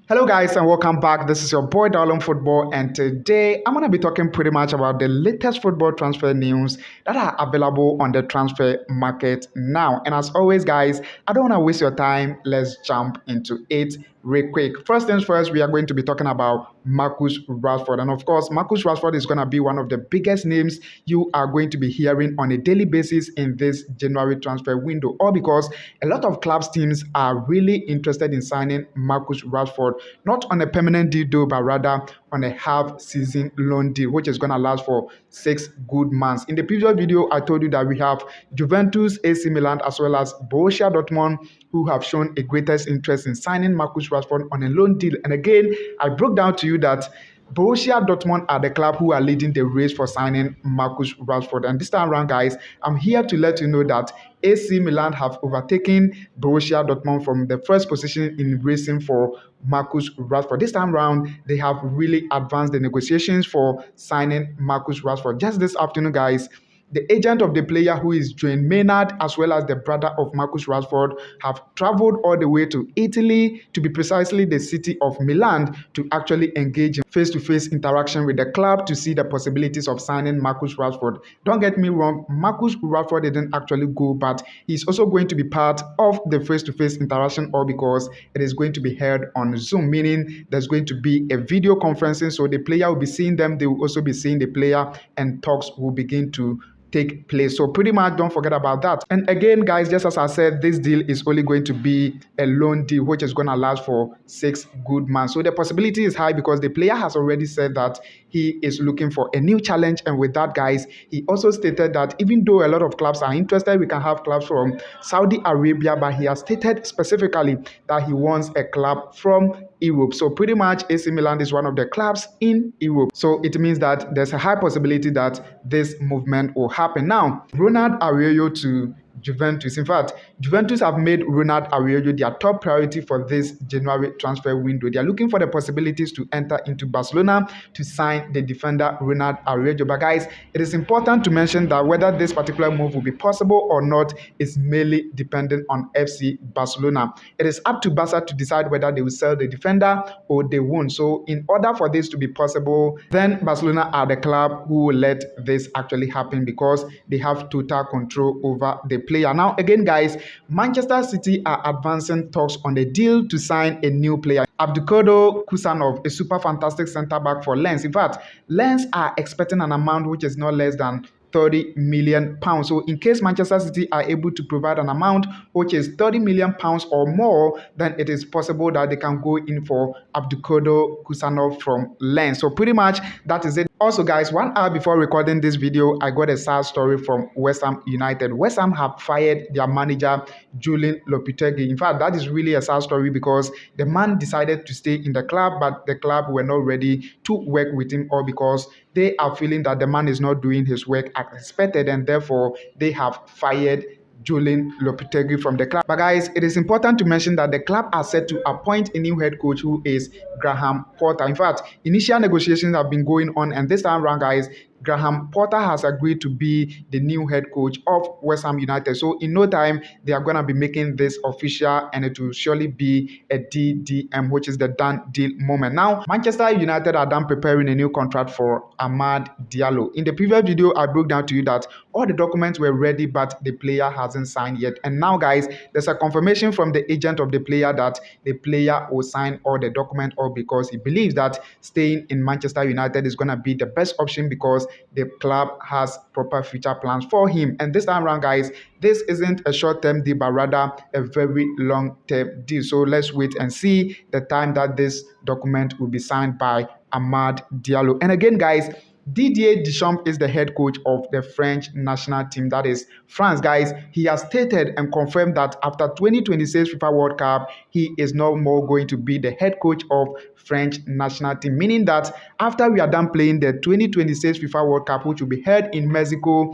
Hello guys and welcome back. This is your boy Darlon Football, and today I'm going to be talking pretty much about the latest football transfer news that are available on the transfer market now. And as always guys, I don't want to waste your time. Let's jump into it real quick. First things first, we are going to be talking about Marcus Rashford, and of course Marcus Rashford is going to be one of the biggest names you are going to be hearing on a daily basis in this January transfer window, all because a lot of clubs teams are really interested in signing Marcus Rashford, not on a permanent deal though, but rather on a half-season loan deal, which is going to last for 6 good months. In the previous video, I told you that we have Juventus, AC Milan, as well as Borussia Dortmund, who have shown a greatest interest in signing Marcus Rashford on a loan deal. And again, I broke down to you that Borussia Dortmund are the club who are leading the race for signing Marcus Rashford. And this time around, guys, I'm here to let you know that AC Milan have overtaken Borussia Dortmund from the first position in racing for Marcus Rashford. This time around, they have really advanced the negotiations for signing Marcus Rashford. Just this afternoon, guys, the agent of the player, who is Dwayne Maynard, as well as the brother of Marcus Rashford, have traveled all the way to Italy, to be precisely the city of Milan, to actually engage in face-to-face interaction with the club to see the possibilities of signing Marcus Rashford. Don't get me wrong, Marcus Rashford didn't actually go, but he's also going to be part of the face-to-face interaction, all because it is going to be held on Zoom, meaning there's going to be a video conferencing, so the player will be seeing them, they will also be seeing the player, and talks will begin to take place. So pretty much don't forget about that. And again guys, just as I said, this deal is only going to be a loan deal, which is going to last for 6 good months. So the possibility is high because the player has already said that he is looking for a new challenge. And with that guys, he also stated that even though a lot of clubs are interested, we can have clubs from Saudi Arabia, but he has stated specifically that he wants a club from Europe. So pretty much AC Milan is one of the clubs in Europe. So it means that there's a high possibility that this movement will happen. Now, Ronald Arroyo to Juventus. In fact, Juventus have made Ronald Arroyo their top priority for this January transfer window. They are looking for the possibilities to enter into Barcelona to sign the defender Ronald Arroyo. But guys, it is important to mention that whether this particular move will be possible or not is mainly dependent on FC Barcelona. It is up to Barca to decide whether they will sell the defender or they won't. So in order for this to be possible, then Barcelona are the club who will let this actually happen because they have total control over the player. Now again guys, Manchester City are advancing talks on the deal to sign a new player, Abdulkader Kusanov, a super fantastic centre back for Lens. In fact, Lens are expecting an amount which is not less than 30 million pounds. So in case Manchester City are able to provide an amount which is 30 million pounds or more, then it is possible that they can go in for Abdulkader Kusanov from Lens. So pretty much that is it. Also guys, 1 hour before recording this video, I got a sad story from West Ham United. West Ham have fired their manager Julian Lopetegui. In fact, that is really a sad story because the man decided to stay in the club, but the club were not ready to work with him, or because they are feeling that the man is not doing his work as expected, and therefore they have fired Julian Lopetegui from the club. But guys, it is important to mention that the club are set to appoint a new head coach, who is Graham Potter. In fact, initial negotiations have been going on, and this time around guys, Graham Potter has agreed to be the new head coach of West Ham United. So in no time, they are going to be making this official, and it will surely be a DDM, which is the done deal moment. Now, Manchester United are done preparing a new contract for Amad Diallo. In the previous video, I broke down to you that all the documents were ready, but the player hasn't signed yet. And now, guys, there's a confirmation from the agent of the player that the player will sign all the documents, all because he believes that staying in Manchester United is going to be the best option because the club has proper future plans for him. And this time around guys, this isn't a short-term deal, but rather a very long-term deal. So let's wait and see the time that this document will be signed by Amad Diallo. And again guys, Didier Deschamps is the head coach of the French national team, that is France. Guys, he has stated and confirmed that after 2026 FIFA World Cup, he is no more going to be the head coach of French national team, meaning that after we are done playing the 2026 FIFA World Cup, which will be held in Mexico,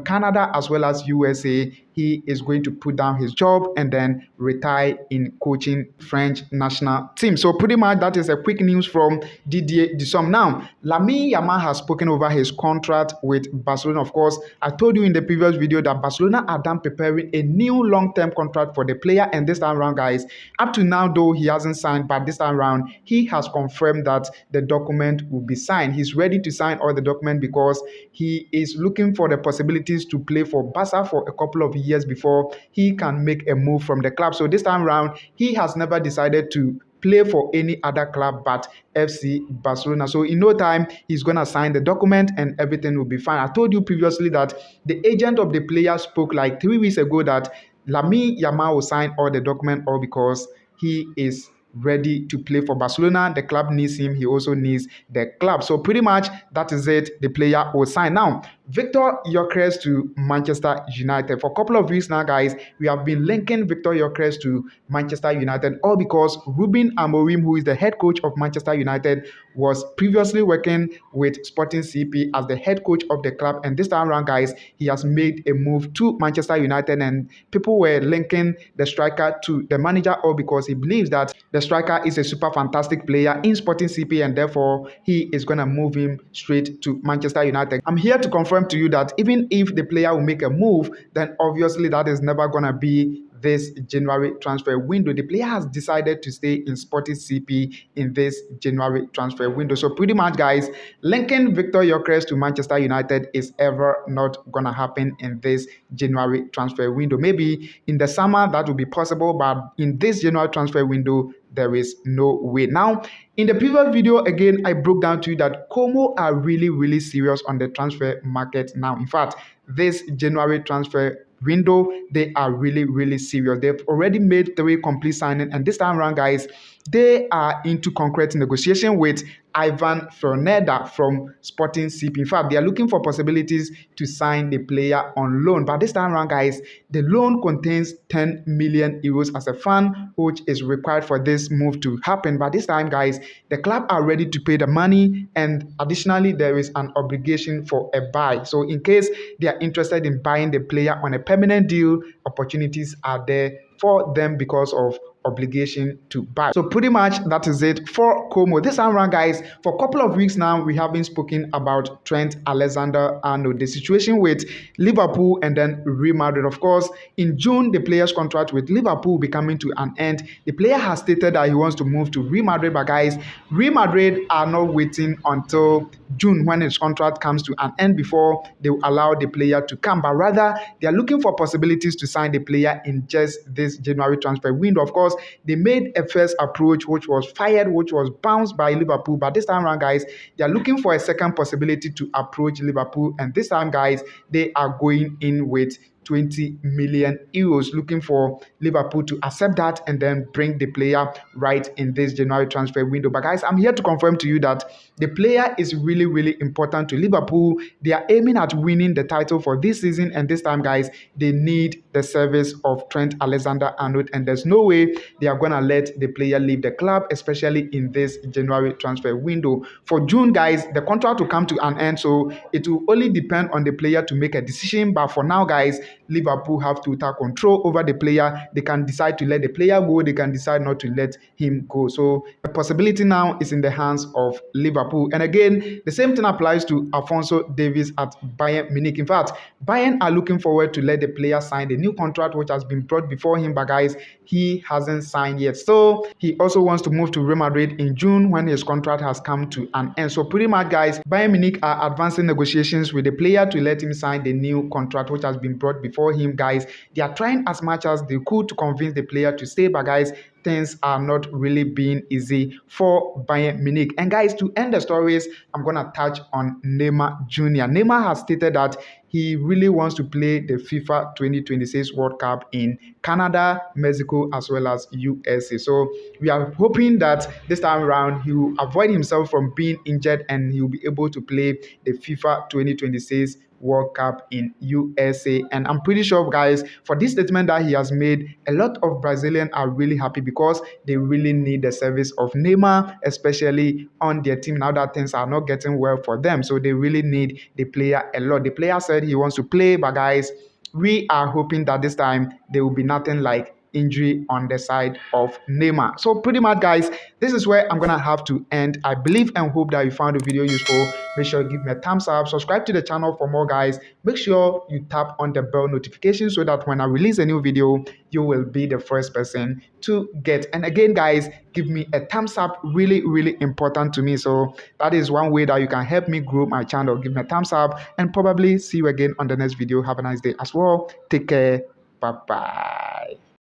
Canada, as well as USA, he is going to put down his job and then retire in coaching French national team. So pretty much that is a quick news from Didier Deschamps. Now, Lamine Yamal has spoken over his contract with Barcelona. Of course, I told you in the previous video that Barcelona are done preparing a new long-term contract for the player, and this time around, guys, up to now though he hasn't signed, but this time around he has confirmed that the document will be signed. He's ready to sign all the document because he is looking for the possibilities to play for Barca for a couple of years before he can make a move from the club. So this time around he has never decided to play for any other club but FC Barcelona. So in no time, he's going to sign the document and everything will be fine. I told you previously that the agent of the player spoke like 3 weeks ago that Lamine Yamal will sign all the document all because he is ready to play for Barcelona. The club needs him. He also needs the club. So pretty much that is it. The player will sign. Now, Viktor Gykeres to Manchester United. For a couple of weeks now, guys, we have been linking Viktor Gykeres to Manchester United, all because Ruben Amorim, who is the head coach of Manchester United, was previously working with Sporting CP as the head coach of the club. And this time around, guys, he has made a move to Manchester United, and people were linking the striker to the manager, all because he believes that the striker is a super fantastic player in Sporting CP, and therefore he is going to move him straight to Manchester United. I'm here to confirm to you that even if the player will make a move, then obviously that is never going to be this January transfer window. The player has decided to stay in Sporting CP in this January transfer window. So pretty much, guys, linking Viktor Gykeres to Manchester United is ever not gonna happen in this January transfer window. Maybe in the summer that will be possible, but in this January transfer window there is no way. Now, in the previous video, again, I broke down to you that Como are really serious on the transfer market now. In fact, this January transfer window, they are really serious. They've already made 3 complete signings, and this time around, guys, they are into concrete negotiation with Ivan Ferneda from Sporting CP. In fact, they are looking for possibilities to sign the player on loan. But this time around, guys, the loan contains 10 million euros as a fund, which is required for this move to happen. But this time, guys, the club are ready to pay the money, and additionally, there is an obligation for a buy. So in case they are interested in buying the player on a permanent deal, opportunities are there for them because of obligation to buy. So pretty much that is it for Como. This time around, guys, for a couple of weeks now, we have been speaking about Trent Alexander-Arnold, the situation with Liverpool and then Real Madrid. Of course, in June, the player's contract with Liverpool will be coming to an end. The player has stated that he wants to move to Real Madrid, but guys, Real Madrid are not waiting until June when his contract comes to an end before they will allow the player to come, but rather they are looking for possibilities to sign the player in just this January transfer window. Of course, they made a first approach which was fired, which was bounced by Liverpool, but this time around, guys, they are looking for a second possibility to approach Liverpool, and this time, guys, they are going in with 20 million euros, looking for Liverpool to accept that and then bring the player right in this January transfer window. But guys, I'm here to confirm to you that the player is really important to Liverpool. They are aiming at winning the title for this season, and this time, guys, they need the service of Trent Alexander-Arnold, and there's no way they are gonna let the player leave the club, especially in this January transfer window. For June, guys, the contract will come to an end, so it will only depend on the player to make a decision. But for now, guys, Liverpool have total control over the player. They can decide to let the player go. They can decide not to let him go. So the possibility now is in the hands of Liverpool. And again, the same thing applies to Alphonso Davies at Bayern Munich. In fact, Bayern are looking forward to let the player sign the new contract which has been brought before him. But guys, he hasn't signed yet. So he also wants to move to Real Madrid in June when his contract has come to an end. So pretty much, guys, Bayern Munich are advancing negotiations with the player to let him sign the new contract which has been brought before him. Guys, they are trying as much as they could to convince the player to stay, but guys, things are not really being easy for Bayern Munich. And guys, to end the stories, I'm gonna touch on Neymar Jr. Neymar has stated that he really wants to play the FIFA 2026 World Cup in Canada, Mexico, as well as USA. So we are hoping that this time around he will avoid himself from being injured and he will be able to play the FIFA 2026 World Cup in USA. And I'm pretty sure, guys, for this statement that he has made, a lot of Brazilians are really happy because they really need the service of Neymar, especially on their team now that things are not getting well for them. So they really need the player a lot. The player said he wants to play, but guys, we are hoping that this time there will be nothing like injury on the side of Neymar. So pretty much guys, this is where I'm gonna have to end. I believe and hope that you found the video useful. Make sure you give me a thumbs up, subscribe to the channel for more guys. Make sure you tap on the bell notification so that when I release a new video, you will be the first person to get. And again guys, give me a thumbs up, really important to me. So that is one way that you can help me grow my channel. Give me a thumbs up and probably see you again on the next video. Have a nice day as well. Take care. Bye bye.